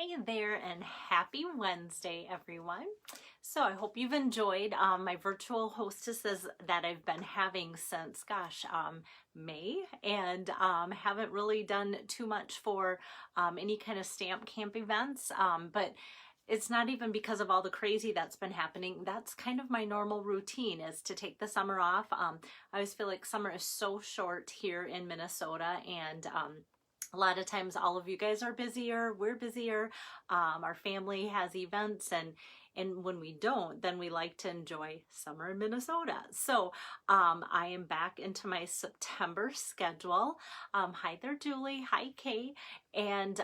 Hey there and happy Wednesday, everyone. So I hope you've enjoyed my virtual hostesses that I've been having since, May, and haven't really done too much for any kind of stamp camp events, but it's not even because of all the crazy that's been happening. That's kind of my normal routine, is to take the summer off. I always feel like summer is so short here in Minnesota, and a lot of times all of you guys are busier, we're busier, our family has events, and when we don't, then we like to enjoy summer in Minnesota. So I am back into my September schedule. Hi there, Julie. Hi, Kay. And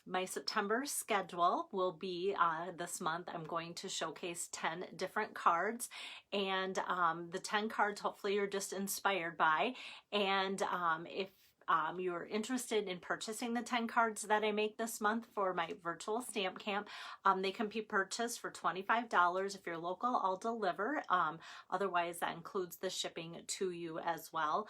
my September schedule will be this month. I'm going to showcase 10 different cards, and the 10 cards hopefully you're just inspired by. And if you're interested in purchasing the 10 cards that I make this month for my virtual stamp camp, they can be purchased for $25. If you're local, I'll deliver. Otherwise, that includes the shipping to you as well.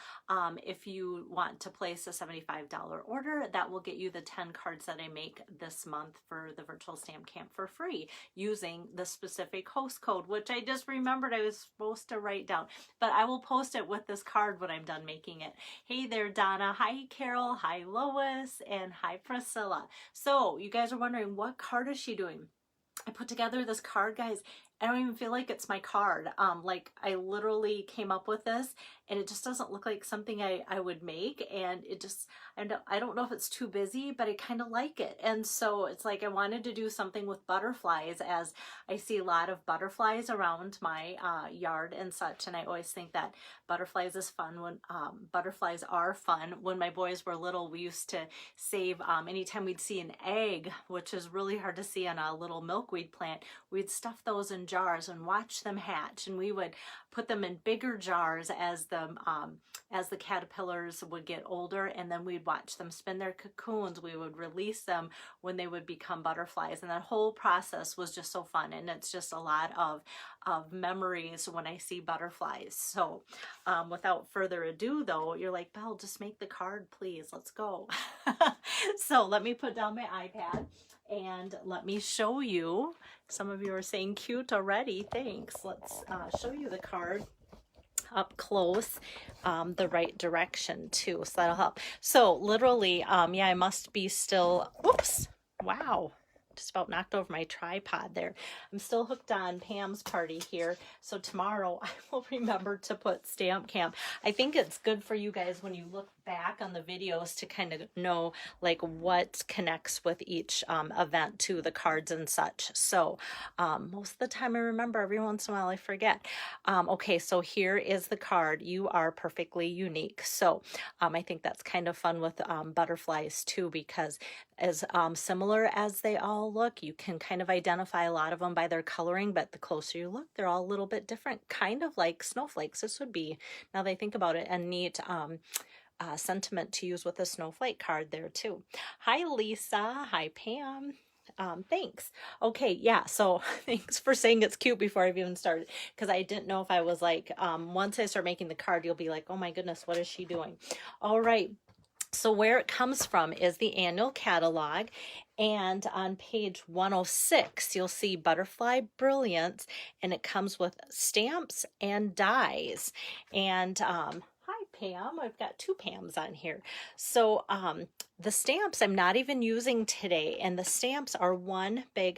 If you want to place a $75 order, that will get you the 10 cards that I make this month for the virtual stamp camp for free using the specific host code, which I just remembered I was supposed to write down, but I will post it with this card when I'm done making it. Hey there, Donna. Hi, Carol. Hi, Lois. And hi, Priscilla. So you guys are wondering, what card is she doing? I put together this card, guys. I don't even feel like it's my card. Like I literally came up with this, and it just doesn't look like something I would make. And it just, I don't know if it's too busy, but I kind of like it. And so it's like I wanted to do something with butterflies, as I see a lot of butterflies around my yard and such. And I always think that butterflies is fun when butterflies are fun. When my boys were little, we used to save anytime we'd see an egg, which is really hard to see on a little milkweed plant, we'd stuff those in jars and watch them hatch, and we would put them in bigger jars as the caterpillars would get older, and then we'd watch them spin their cocoons. We would release them when they would become butterflies, and that whole process was just so fun. And it's just a lot of memories when I see butterflies. So without further ado, though, you're like, Belle, just make the card, please. Let's go. So let me put down my iPad and let me show you. Some of you are saying cute already. Thanks. Let's show you the card up close, the right direction too, so that'll help. So literally, yeah, I must be still, oops, wow, just about knocked over my tripod there. I'm still hooked on Pam's party here, so tomorrow I will remember to put stamp camp. I think it's good for you guys when you look back on the videos to kind of know like what connects with each event to the cards and such. So most of the time I remember, every once in a while I forget. Okay, so here is the card. You are perfectly unique. So I think that's kind of fun with butterflies too, because as similar as they all look, you can kind of identify a lot of them by their coloring, but the closer you look, they're all a little bit different, kind of like snowflakes. This would be, now that I think about it, a neat sentiment to use with a snowflake card there too. Hi, Lisa. Hi, Pam. Thanks. Okay, yeah, so thanks for saying it's cute before I've even started, because I didn't know if I was like, once I start making the card, you'll be like, oh my goodness, what is she doing? All right. So where it comes from is the annual catalog, and on page 106 you'll see Butterfly Brilliance, and it comes with stamps and dies. And hi Pam, I've got two Pams on here. So the stamps I'm not even using today, and the stamps are one big,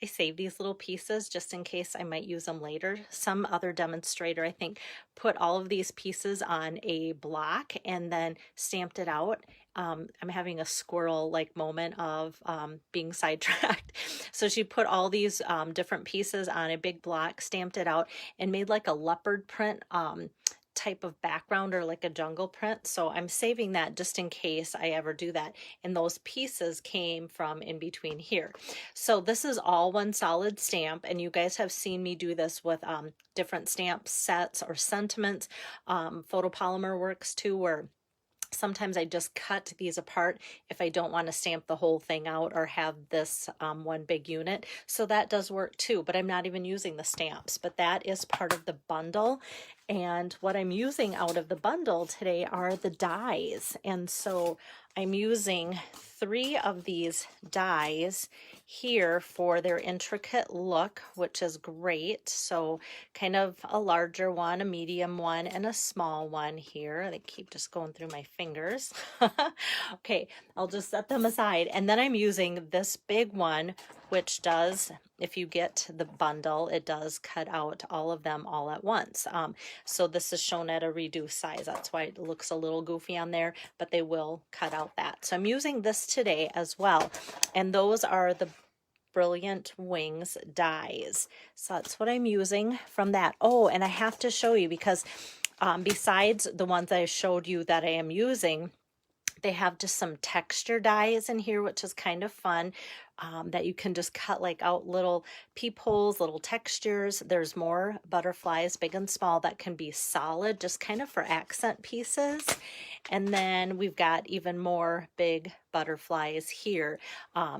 I save these little pieces just in case I might use them later. Some other demonstrator, I think, put all of these pieces on a block and then stamped it out. I'm having a squirrel-like moment of being sidetracked. So she put all these different pieces on a big block, stamped it out, and made like a leopard print type of background, or like a jungle print. So I'm saving that just in case I ever do that. And those pieces came from in between here. So this is all one solid stamp, and you guys have seen me do this with different stamp sets or sentiments. Photopolymer works too, where sometimes I just cut these apart if I don't want to stamp the whole thing out or have this one big unit. So that does work too, but I'm not even using the stamps, but that is part of the bundle. And what I'm using out of the bundle today are the dies. And so I'm using 3 of these dies here for their intricate look, which is great. So kind of a larger one, a medium one, and a small one here. They keep just going through my fingers. Okay, I'll just set them aside. And then I'm using this big one, which does, if you get the bundle, it does cut out all of them all at once. So this is shown at a reduced size. That's why it looks a little goofy on there, but they will cut out that. So I'm using this today as well. And those are the Brilliant Wings dies. So that's what I'm using from that. Oh, and I have to show you because besides the ones I showed you that I am using, they have just some texture dies in here, which is kind of fun, that you can just cut like out little peepholes, little textures. There's more butterflies, big and small, that can be solid, just kind of for accent pieces. And then we've got even more big butterflies here.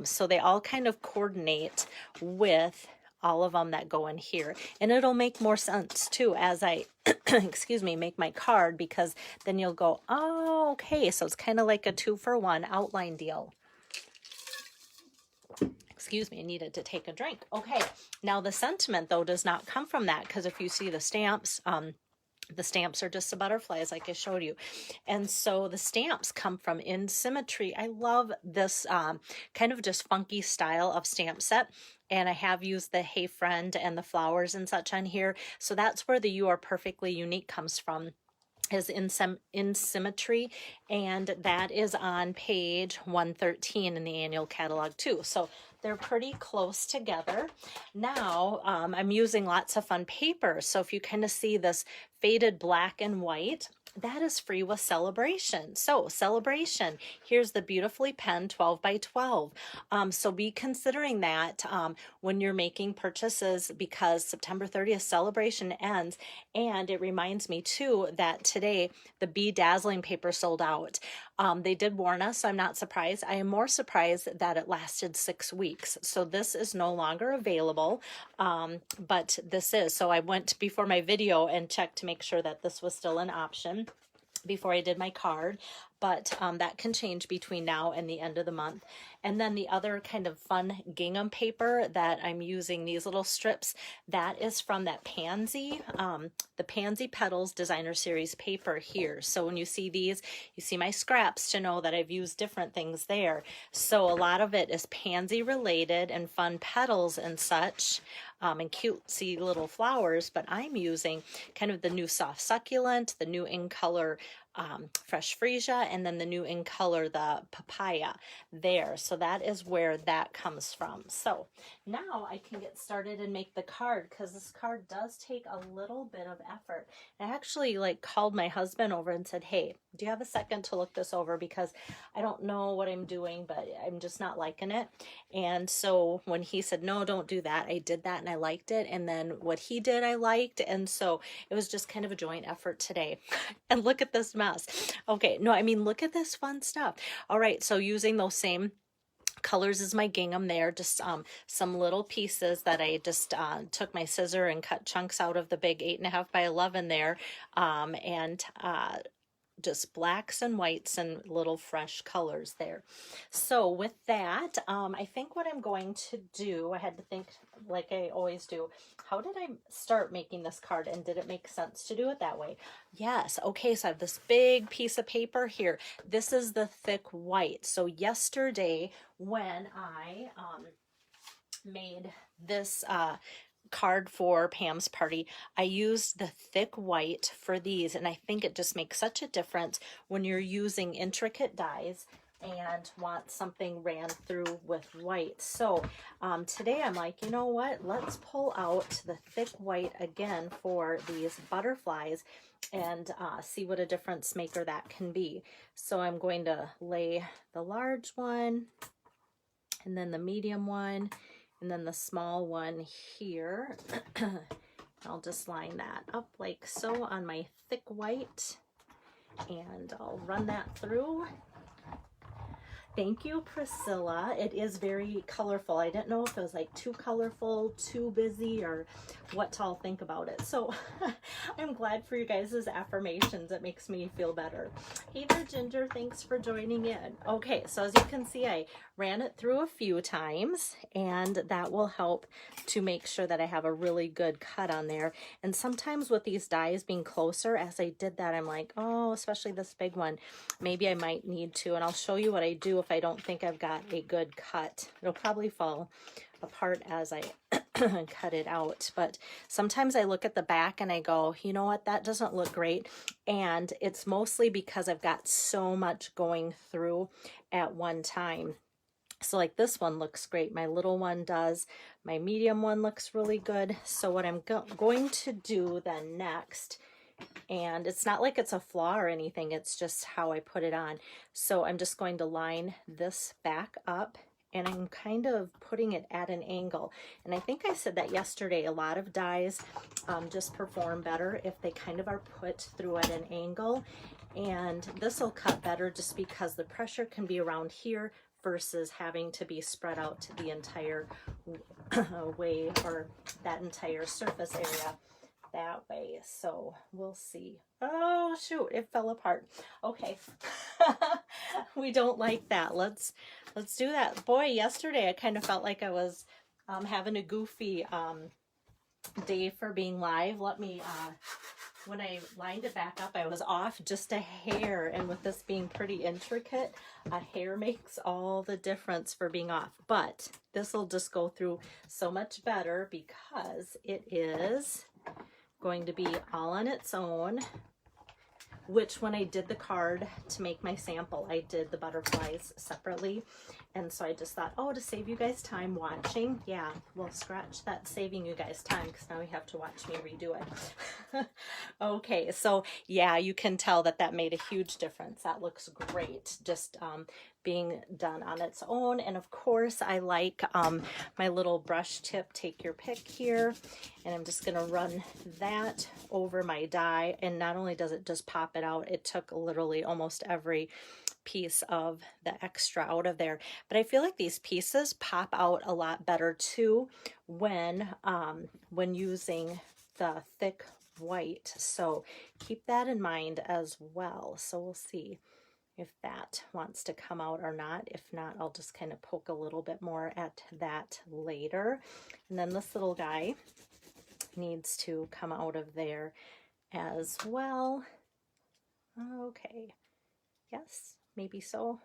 So they all kind of coordinate with all of them that go in here, and it'll make more sense too as I excuse me, make my card, because then you'll go, oh, okay, so it's kind of like a 2-for-1 outline deal. Excuse me, I needed to take a drink. Okay, now the sentiment though does not come from that, because if you see the stamps are just the butterflies like I showed you. And so the stamps come from In Symmetry. I love this kind of just funky style of stamp set. And I have used the Hey Friend and the flowers and such on here. So that's where the You Are Perfectly Unique comes from, is in Symmetry, and that is on page 113 in the annual catalog too. So they're pretty close together. Now I'm using lots of fun paper. So if you kind of see this faded black and white, that is free with Celebration. So Celebration, here's the beautifully penned 12 by 12. So be considering that when you're making purchases, because September 30th Celebration ends. And it reminds me too that today the Be Dazzling paper sold out. They did warn us, so I'm not surprised. I am more surprised that it lasted 6 weeks. So this is no longer available, but this is. So I went before my video and checked to make sure that this was still an option before I did my card, but that can change between now and the end of the month. And then the other kind of fun gingham paper that I'm using, these little strips, that is from that Pansy, the Pansy Petals Designer Series paper here. So when you see these, you see my scraps to know that I've used different things there. So a lot of it is pansy related and fun petals and such, and cutesy little flowers, but I'm using kind of the new Soft Succulent, the new In Color Fresh Freesia, and then the new In Color, the Papaya there. So that is where that comes from. So now I can get started and make the card, because this card does take a little bit of effort. I actually called my husband over and said, hey, do you have a second to look this over, because I don't know what I'm doing, but I'm just not liking it. And so when he said, no, don't do that, I did that and I liked it. And then what he did, I liked. And so it was just kind of a joint effort today. And look at this mess. Okay, no, I mean, look at this fun stuff. All right, so using those same colors as my gingham there, just some little pieces that I just took my scissor and cut chunks out of the big 8.5 by 11 there, and just blacks and whites and little fresh colors there. So with that, I think what I'm going to do, I had to think like I always do, how did I start making this card, and did it make sense to do it that way? Yes. Okay, so I have this big piece of paper here. This is the thick white. So yesterday when I made this card for Pam's party, I used the thick white for these, and I think it just makes such a difference when you're using intricate dies and want something ran through with white. So today I'm like, you know what, let's pull out the thick white again for these butterflies and see what a difference maker that can be. So I'm going to lay the large one, and then the medium one, and then the small one here. I'll just line that up like so on my thick white, and I'll run that through. Thank you, Priscilla. It is very colorful. I didn't know if it was like too colorful, too busy, or what to all think about it. So I'm glad for you guys' affirmations. It makes me feel better. Hey there, Ginger. Thanks for joining in. Okay, so as you can see, I ran it through a few times, and that will help to make sure that I have a really good cut on there. And sometimes with these dies being closer, as I did that, I'm like, oh, especially this big one, maybe I might need to. And I'll show you what I do if I don't think I've got a good cut. It'll probably fall apart as I cut it out. But sometimes I look at the back and I go, you know what, that doesn't look great. And it's mostly because I've got so much going through at one time. So like this one looks great. My little one does. My medium one looks really good. So what I'm going to do then next, and it's not like it's a flaw or anything, it's just how I put it on. So I'm just going to line this back up, and I'm kind of putting it at an angle. And I think I said that yesterday, a lot of dies just perform better if they kind of are put through at an angle. And this will cut better just because the pressure can be around here versus having to be spread out to the entire way, or that entire surface area that way. So we'll see. Oh shoot, it fell apart. Okay. We don't like that. Let's do that. Boy, yesterday I kind of felt like I was having a goofy day for being live. Let me when I lined it back up, I was off just a hair, and with this being pretty intricate, a hair makes all the difference for being off. But this will just go through so much better because it is going to be all on its own, which when I did the card to make my sample, I did the butterflies separately. And so I just thought, oh, to save you guys time watching, yeah, we'll scratch that saving you guys time, because now we have to watch me redo it. Okay, so yeah, you can tell that that made a huge difference. That looks great, just being done on its own. And of course, I like my little brush tip, take your pick here, and I'm just gonna run that over my die. And not only does it just pop it out, it took literally almost every piece of the extra out of there. But I feel like these pieces pop out a lot better too when using the thick white. So keep that in mind as well. So we'll see if that wants to come out or not. If not, I'll just kind of poke a little bit more at that later. And then this little guy needs to come out of there as well. Okay, yes, maybe so.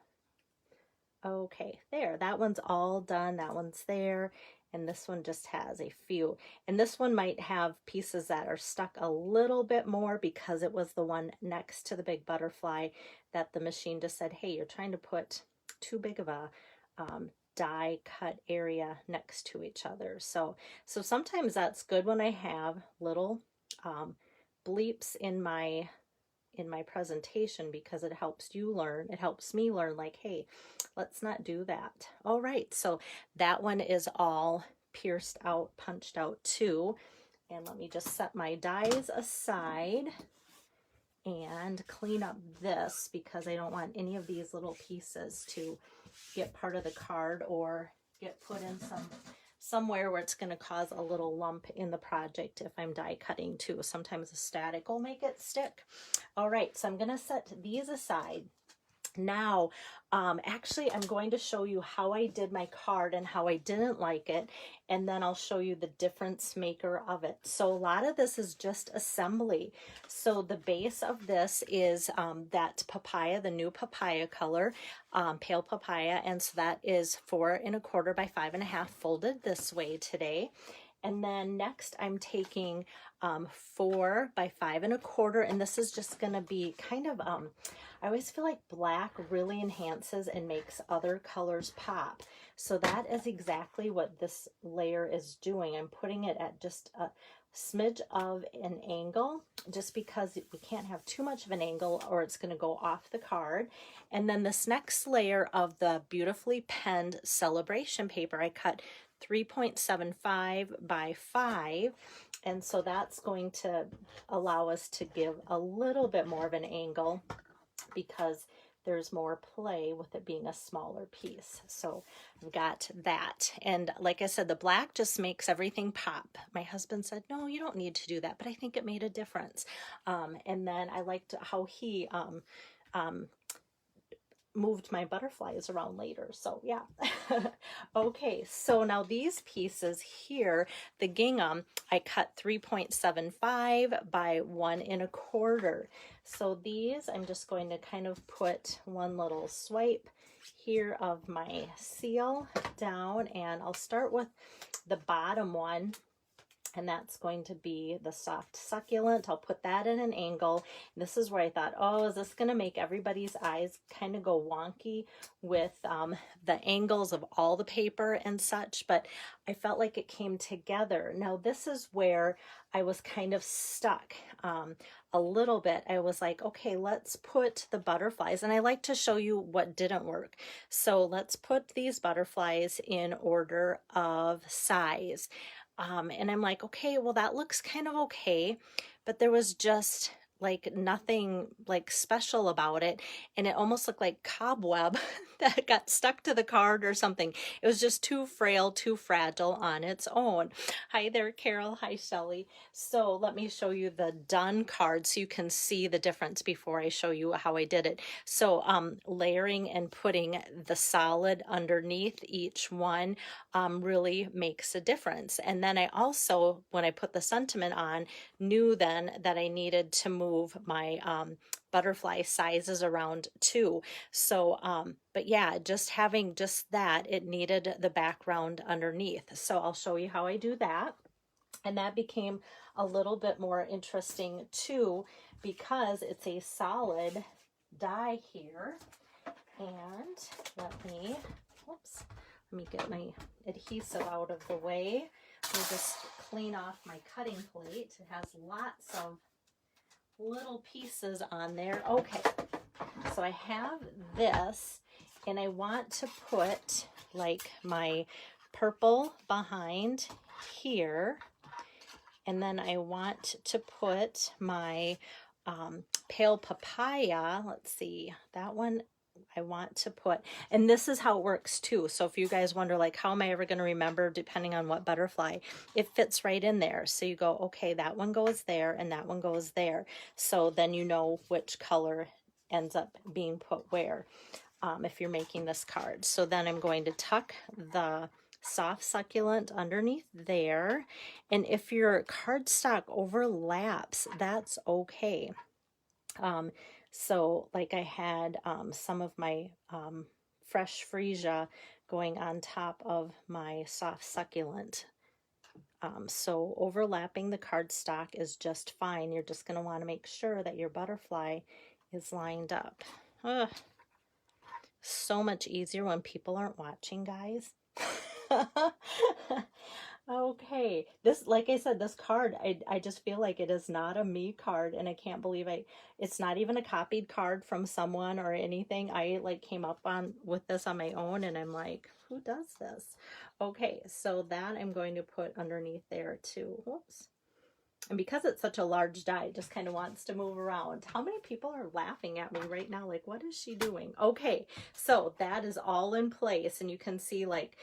Okay, there, that one's all done. That one's there. And this one just has a few. And this one might have pieces that are stuck a little bit more because it was the one next to the big butterfly that the machine just said, hey, you're trying to put too big of a die cut area next to each other. So sometimes that's good when I have little bleeps in my presentation, because it helps you learn. It helps me learn, like, hey, let's not do that. All right, so that one is all pierced out, punched out too. And let me just set my dies aside and clean up this, because I don't want any of these little pieces to get part of the card or get put in somewhere where it's going to cause a little lump in the project if I'm die cutting too. Sometimes the static will make it stick. All right, so I'm going to set these aside. Now, actually, I'm going to show you how I did my card and how I didn't like it, and then I'll show you the difference maker of it. So a lot of this is just assembly. So the base of this is that papaya, the new papaya color, pale papaya, and so that is 4 1/4 by 5 1/2 folded this way today. And then next I'm taking 4 by 5 1/4, and this is just going to be kind of I always feel like black really enhances and makes other colors pop. So that is exactly what this layer is doing. I'm putting it at just a smidge of an angle, just because we can't have too much of an angle or it's going to go off the card. And then this next layer of the beautifully penned celebration paper, I cut 3.75 by 5, and so that's going to allow us to give a little bit more of an angle, because there's more play with it being a smaller piece. So I've got that. And like I said, the black just makes everything pop. My husband said, no, you don't need to do that, but I think it made a difference. And then I liked how he moved my butterflies around later. So yeah. Okay, so now these pieces here, the gingham, I cut 3.75 by 1 1/4. So these, I'm just going to kind of put one little swipe here of my seal down, and I'll start with the bottom one. And that's going to be the soft succulent. I'll put that in an angle. This is where I thought, oh, is this going to make everybody's eyes kind of go wonky with the angles of all the paper and such? But I felt like it came together. Now, this is where I was kind of stuck a little bit. I was like, okay, let's put the butterflies. And I like to show you what didn't work. So let's put these butterflies in order of size. And I'm like, okay, well, that looks kind of okay, but there was just like nothing like special about it. And it almost looked like cobweb that got stuck to the card or something. It was just too frail, too fragile on its own. Hi there, Carol. Hi, Shelly. So let me show you the done card so you can see the difference before I show you how I did it. So layering and putting the solid underneath each one really makes a difference. And then I also, when I put the sentiment on, knew then that I needed to move my butterfly sizes around too. So, but yeah, just having just that, it needed the background underneath. So I'll show you how I do that. And that became a little bit more interesting too, because it's a solid die here. And let me get my adhesive out of the way. Let me just clean off my cutting plate. It has lots of little pieces on there. Okay, so I have this, and I want to put like my purple behind here, and then I want to put my pale papaya. Let's see, that one I want to put, and this is how it works too. So if you guys wonder like, how am I ever going to remember depending on what butterfly, it fits right in there. So you go, okay, that one goes there and that one goes there. So then you know which color ends up being put where if you're making this card. So then I'm going to tuck the soft succulent underneath there. And if your cardstock overlaps, that's okay. So like I had some of my fresh freesia going on top of my soft succulent. So overlapping the cardstock is just fine. You're just going to want to make sure that your butterfly is lined up. Ugh. So much easier when people aren't watching, guys. Okay, this, like I said, this card, I just feel like it is not a me card, and I can't believe it's not even a copied card from someone or anything. I like came up with this on my own, and I'm like, who does this? Okay, so that I'm going to put underneath there too. Whoops. And because it's such a large die, it just kind of wants to move around. How many people are laughing at me right now? Like, what is she doing? Okay, so that is all in place, and you can see like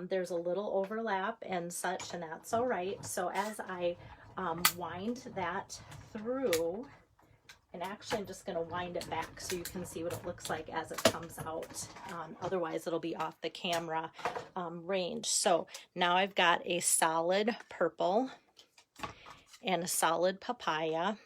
there's a little overlap and such, and that's all right. So as I wind that through, and actually I'm just going to wind it back so you can see what it looks like as it comes out. Otherwise it'll be off the camera range. So now I've got a solid purple and a solid papaya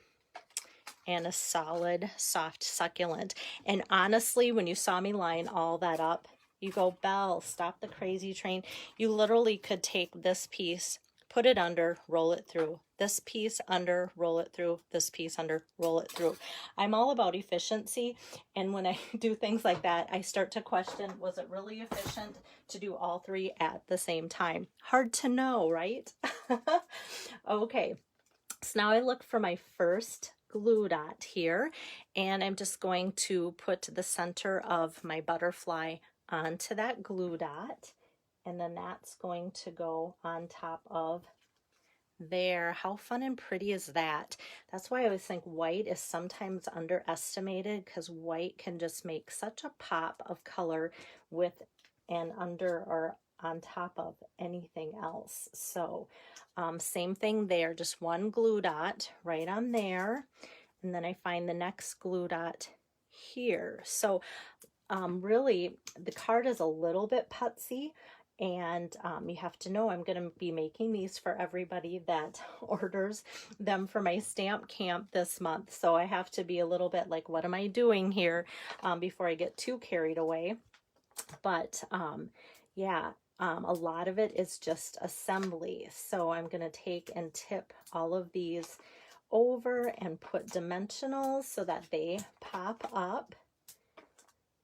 and a solid soft succulent. And honestly, when you saw me line all that up, you go, Belle, stop the crazy train. You literally could take this piece, put it under, roll it through. This piece under, roll it through. This piece under, roll it through. I'm all about efficiency. And when I do things like that, I start to question, was it really efficient to do all three at the same time? Hard to know, right? Okay. So now I look for my first glue dot here, and I'm just going to put the center of my butterfly onto that glue dot, and then that's going to go on top of there. How fun and pretty is that? That's why I always think white is sometimes underestimated, because white can just make such a pop of color with and under or on top of anything else. So same thing there, just one glue dot right on there, and then I find the next glue dot here. So really the card is a little bit putsy, and you have to know I'm going to be making these for everybody that orders them for my stamp camp this month. So I have to be a little bit like, what am I doing here, before I get too carried away. But yeah, a lot of it is just assembly. So I'm going to take and tip all of these over and put dimensionals so that they pop up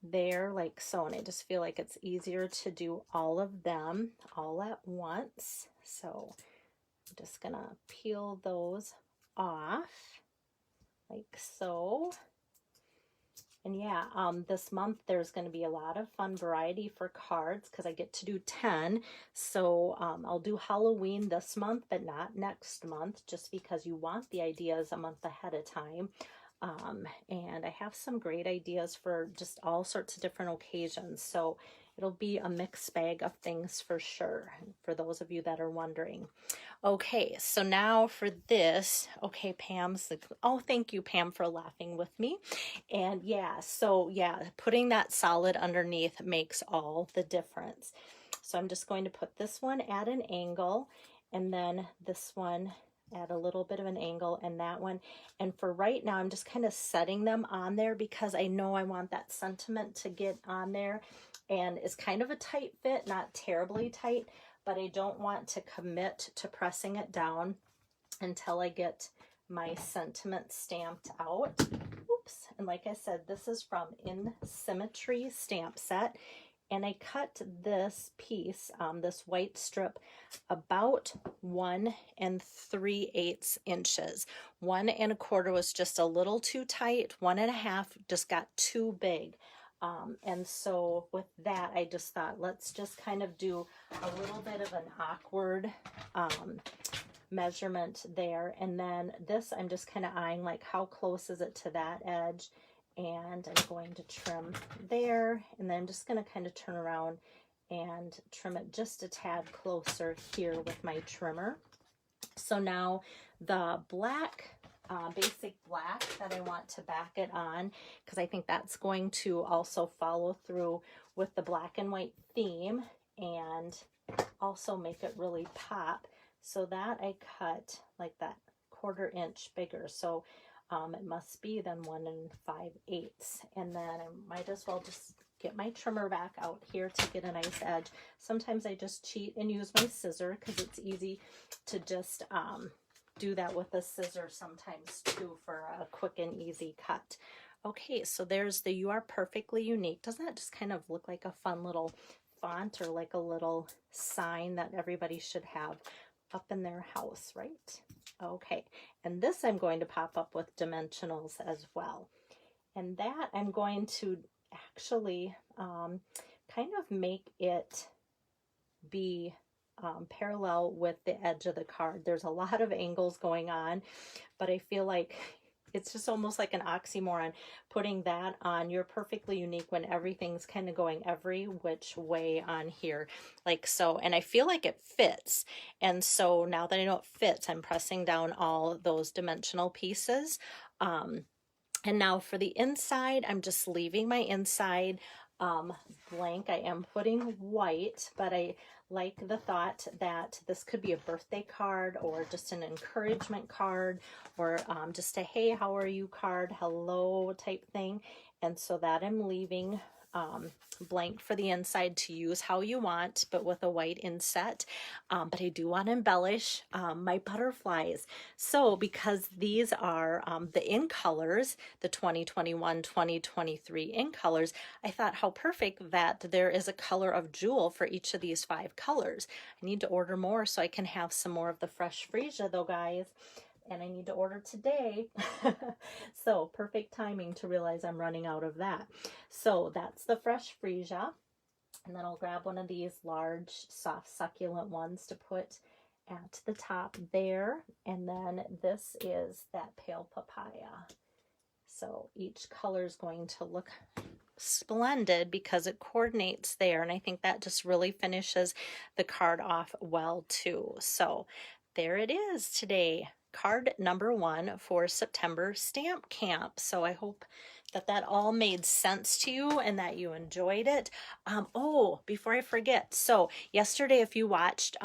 there like so, and I just feel like it's easier to do all of them all at once. So I'm just gonna peel those off like so. And yeah, this month there's going to be a lot of fun variety for cards because I get to do 10. So I'll do Halloween this month, but not next month, just because you want the ideas a month ahead of time. And I have some great ideas for just all sorts of different occasions. So it'll be a mixed bag of things for sure, for those of you that are wondering. Okay, so now for this, okay, Pam's, oh, thank you, Pam, for laughing with me. And yeah, so yeah, putting that solid underneath makes all the difference. So I'm just going to put this one at an angle, and then this one at a little bit of an angle, and that one. And for right now, I'm just kind of setting them on there because I know I want that sentiment to get on there. And it's kind of a tight fit, not terribly tight, but I don't want to commit to pressing it down until I get my sentiment stamped out. Oops. And like I said, this is from In Symmetry stamp set. And I cut this piece, this white strip, about 1 3/8 inches. 1 1/4 was just a little too tight. 1 1/2 just got too big. And so with that, I just thought, let's just kind of do a little bit of an awkward measurement there. And then this, I'm just kind of eyeing like how close is it to that edge. And I'm going to trim there, and then I'm just going to kind of turn around and trim it just a tad closer here with my trimmer. So now the black, basic black that I want to back it on, because I think that's going to also follow through with the black and white theme and also make it really pop. So that I cut like that 1/4 inch bigger. So it must be then 1 5/8. And then I might as well just get my trimmer back out here to get a nice edge. Sometimes I just cheat and use my scissor because it's easy to just do that with a scissor sometimes too for a quick and easy cut. Okay, so there's the You Are Perfectly Unique. Doesn't that just kind of look like a fun little font or like a little sign that everybody should have up in their house, right? Okay, and this I'm going to pop up with dimensionals as well. And that I'm going to actually kind of make it be parallel with the edge of the card. There's a lot of angles going on, but I feel like it's just almost like an oxymoron putting that on You're Perfectly Unique when everything's kind of going every which way on here like so. And I feel like it fits. And so now that I know it fits, I'm pressing down all those dimensional pieces. And now for the inside, I'm just leaving my inside blank. I am putting white, but I like the thought that this could be a birthday card or just an encouragement card or just a hey, how are you card, hello type thing. And so that I'm leaving blank for the inside to use how you want, but with a white inset. But I do want to embellish my butterflies. So because these are the in colors, the 2021-2023 in colors, I thought how perfect that there is a color of jewel for each of these 5 colors. I need to order more so I can have some more of the fresh freesia though, guys. And I need to order today. So perfect timing to realize I'm running out of that. So that's the fresh freesia. And then I'll grab one of these large, soft, succulent ones to put at the top there, and then this is that pale papaya. So each color is going to look splendid because it coordinates there, and I think that just really finishes the card off well too. So there it is today, card number 1 for September Stamp Camp. So I hope that that all made sense to you and that you enjoyed it. Oh, before I forget, so yesterday if you watched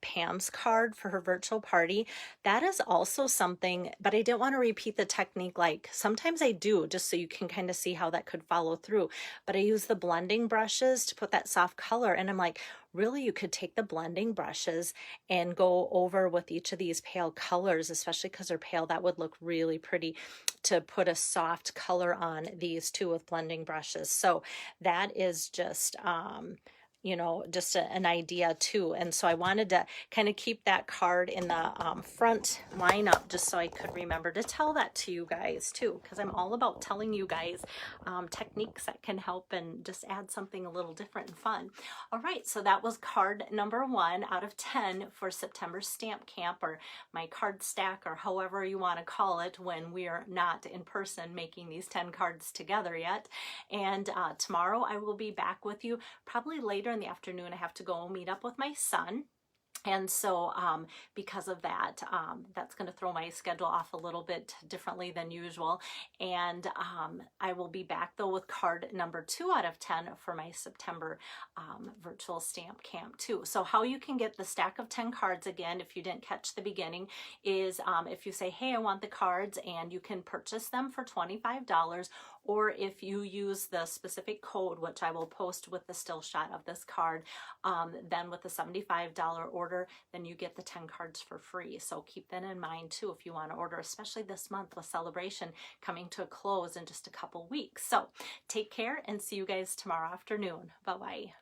Pam's card for her virtual party, that is also something, but I didn't want to repeat the technique. Like sometimes I do, just so you can kind of see how that could follow through, but I use the blending brushes to put that soft color, and I'm like, really, you could take the blending brushes and go over with each of these pale colors, especially because they're pale. That would look really pretty to put a soft color on these two with blending brushes. So that is just you know, just an idea too. And so I wanted to kind of keep that card in the front lineup just so I could remember to tell that to you guys too, because I'm all about telling you guys techniques that can help and just add something a little different and fun. All right, so that was card number 1 out of 10 for September Stamp Camp, or my card stack, or however you want to call it when we're not in person making these 10 cards together yet. And tomorrow I will be back with you probably later in the afternoon. I have to go meet up with my son. And so because of that, that's going to throw my schedule off a little bit differently than usual. And I will be back though with card number 2 out of 10 for my September virtual stamp camp too. So how you can get the stack of 10 cards, again, if you didn't catch the beginning, is if you say, hey, I want the cards, and you can purchase them for $25, or if you use the specific code, which I will post with the still shot of this card, then with the $75 order, then you get the 10 cards for free. So keep that in mind too if you want to order, especially this month with celebration coming to a close in just a couple weeks. So take care and see you guys tomorrow afternoon. Bye-bye.